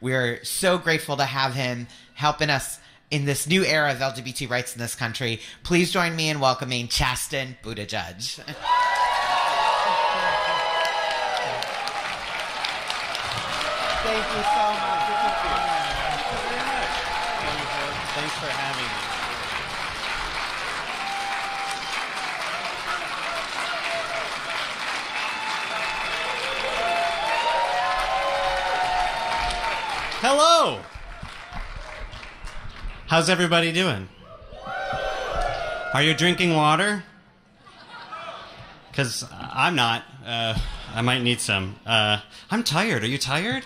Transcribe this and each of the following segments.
We're so grateful to have him helping us in this new era of LGBT rights in this country. Please join me in welcoming Chasten Buttigieg. Thank you so much. It's an honor. Thank you very much. Thanks for having me. Hello. How's everybody doing? Are you drinking water? Because I'm not. I might need some. I'm tired. Are you tired?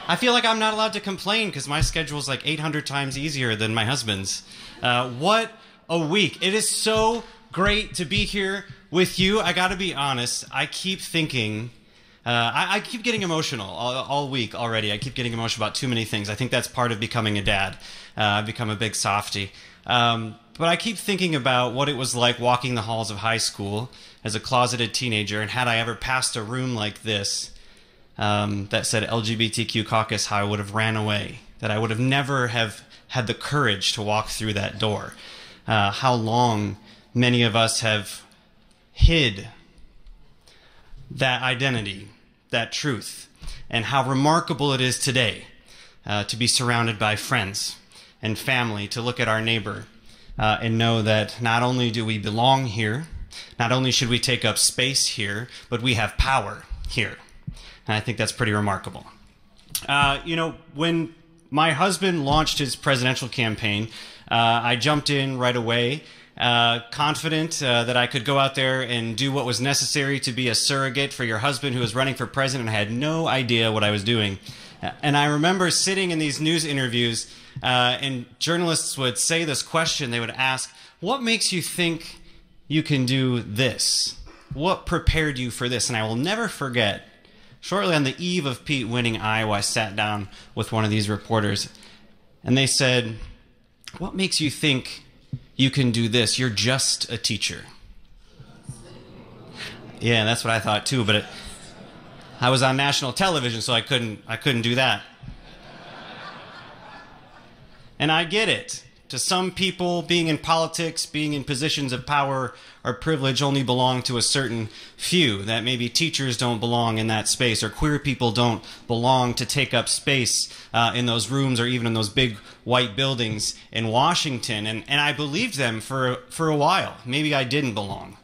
I feel like I'm not allowed to complain because my schedule's like 800 times easier than my husband's. What a week. It is so great to be here with you. I gotta be honest. I keep thinking... I keep getting emotional all week already. I keep getting emotional about too many things. I think that's part of becoming a dad. I've become a big softie. But I keep thinking about what it was like walking the halls of high school as a closeted teenager, and had I ever passed a room like this that said LGBTQ Caucus, how I would have ran away, that I would have never have had the courage to walk through that door. How long many of us have hid that identity, that truth, and how remarkable it is today to be surrounded by friends and family, to look at our neighbor and know that not only do we belong here, not only should we take up space here, but we have power here. And I think that's pretty remarkable. You know, when my husband launched his presidential campaign, I jumped in right away, confident that I could go out there and do what was necessary to be a surrogate for your husband who was running for president. I had no idea what I was doing. And I remember sitting in these news interviews, and journalists would say this question. They would ask, what makes you think you can do this? What prepared you for this? And I will never forget, shortly on the eve of Pete winning Iowa, I sat down with one of these reporters, and they said, what makes you think you can do this? You're just a teacher. Yeah, that's what I thought too, but I was on national television, so I couldn't do that. And I get it. To some people, being in politics, being in positions of power or privilege only belong to a certain few. That maybe teachers don't belong in that space, or queer people don't belong to take up space in those rooms or even in those big white buildings in Washington. And I believed them for a while. Maybe I didn't belong.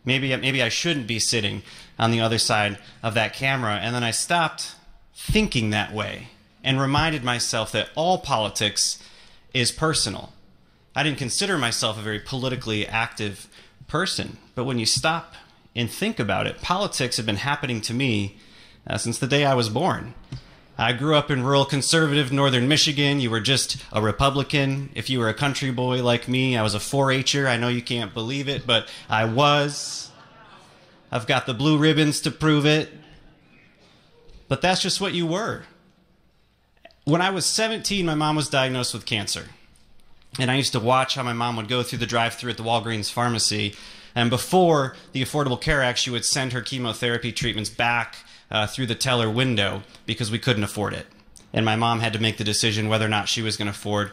Maybe I shouldn't be sitting on the other side of that camera. And then I stopped thinking that way and reminded myself that all politics is personal. I didn't consider myself a very politically active person, but when you stop and think about it, politics have been happening to me since the day I was born. I grew up in rural conservative northern Michigan. You were just a Republican. If you were a country boy like me, I was a 4-H'er. I know you can't believe it, but I was. I've got the blue ribbons to prove it. But that's just what you were. When I was 17, my mom was diagnosed with cancer. And I used to watch how my mom would go through the drive-thru at the Walgreens pharmacy. And before the Affordable Care Act, she would send her chemotherapy treatments back through the teller window because we couldn't afford it. And my mom had to make the decision whether or not she was going to afford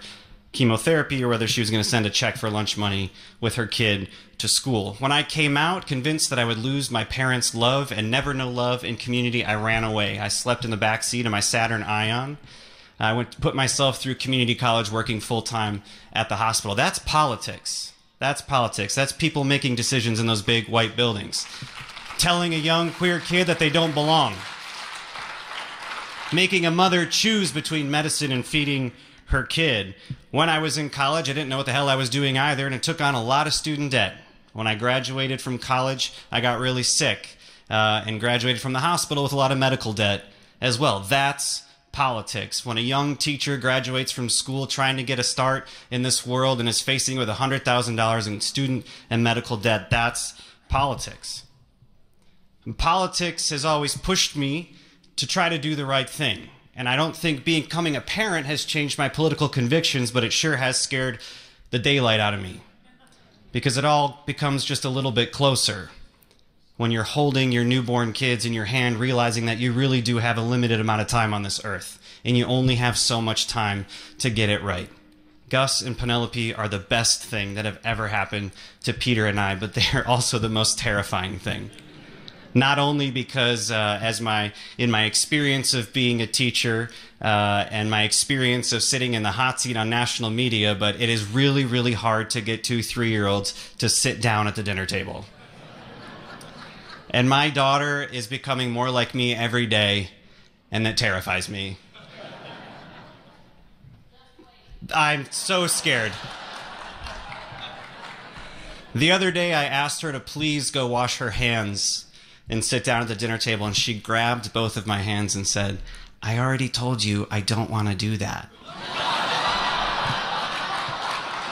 chemotherapy or whether she was going to send a check for lunch money with her kid to school. When I came out, convinced that I would lose my parents' love and never know love in community, I ran away. I slept in the back seat of my Saturn Ion. I went to put myself through community college working full-time at the hospital. That's politics. That's politics. That's people making decisions in those big white buildings. Telling a young queer kid that they don't belong. Making a mother choose between medicine and feeding her kid. When I was in college, I didn't know what the hell I was doing either, and it took on a lot of student debt. When I graduated from college, I got really sick and graduated from the hospital with a lot of medical debt as well. That's politics. When a young teacher graduates from school trying to get a start in this world and is facing with $100,000 in student and medical debt, that's politics. And politics has always pushed me to try to do the right thing. And I don't think becoming a parent has changed my political convictions, but it sure has scared the daylight out of me. Because it all becomes just a little bit closer. when you're holding your newborn kids in your hand, realizing that you really do have a limited amount of time on this earth, and you only have so much time to get it right. Gus and Penelope are the best thing that have ever happened to Peter and I, but they are also the most terrifying thing. Not only because in my experience of being a teacher and my experience of sitting in the hot seat on national media, but it is really, really hard to get 2 3-year-olds to sit down at the dinner table. And my daughter is becoming more like me every day, and that terrifies me. I'm so scared. The other day, I asked her to please go wash her hands and sit down at the dinner table, and she grabbed both of my hands and said, "I already told you I don't want to do that."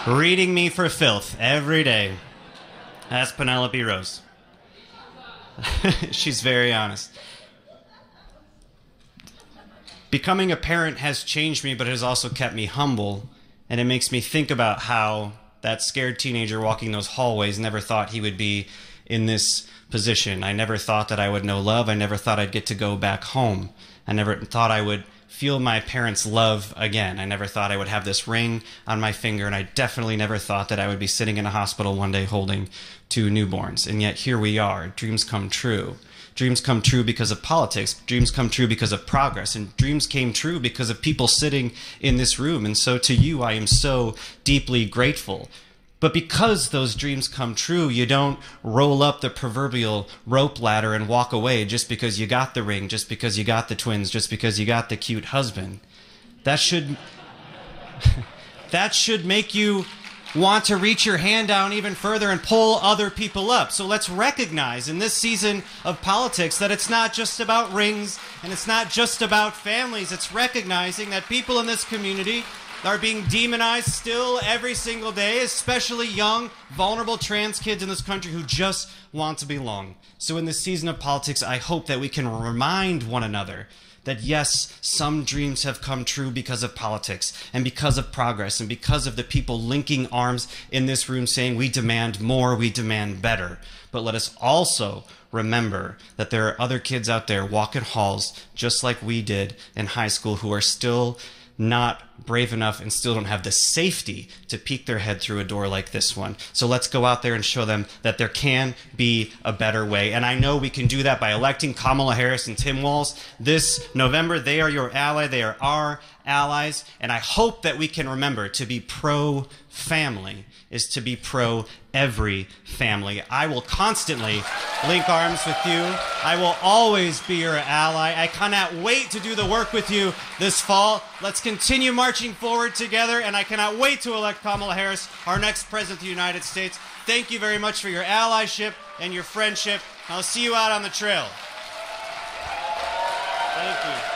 Reading me for filth every day. That's Penelope Rose. She's very honest. Becoming a parent has changed me, but it has also kept me humble, and it makes me think about how that scared teenager walking those hallways never thought he would be in this position. I never thought that I would know love. I never thought I'd get to go back home. I never thought I would feel my parents' love again. I never thought I would have this ring on my finger, and I definitely never thought that I would be sitting in a hospital one day holding 2 newborns. And yet here we are. Dreams come true. Dreams come true because of politics. Dreams come true because of progress. And dreams came true because of people sitting in this room. And so to you, I am so deeply grateful. But because those dreams come true, you don't roll up the proverbial rope ladder and walk away just because you got the ring, just because you got the twins, just because you got the cute husband. That should make you want to reach your hand down even further and pull other people up. So let's recognize in this season of politics that it's not just about rings and it's not just about families. It's recognizing that people in this community are being demonized still every single day, especially young, vulnerable trans kids in this country who just want to belong. So in this season of politics, I hope that we can remind one another that yes, some dreams have come true because of politics and because of progress and because of the people linking arms in this room saying we demand more, we demand better. But let us also remember that there are other kids out there walking halls just like we did in high school who are still not brave enough and still don't have the safety to peek their head through a door like this one. So let's go out there and show them that there can be a better way. And I know we can do that by electing Kamala Harris and Tim Walz this November. They are your ally. They are our allies. And I hope that we can remember to be pro-family is to be pro-every family. I will constantly link arms with you. I will always be your ally. I cannot wait to do the work with you this fall. Let's continue marching forward together, and I cannot wait to elect Kamala Harris, our next president of the United States. Thank you very much for your allyship and your friendship. I'll see you out on the trail. Thank you.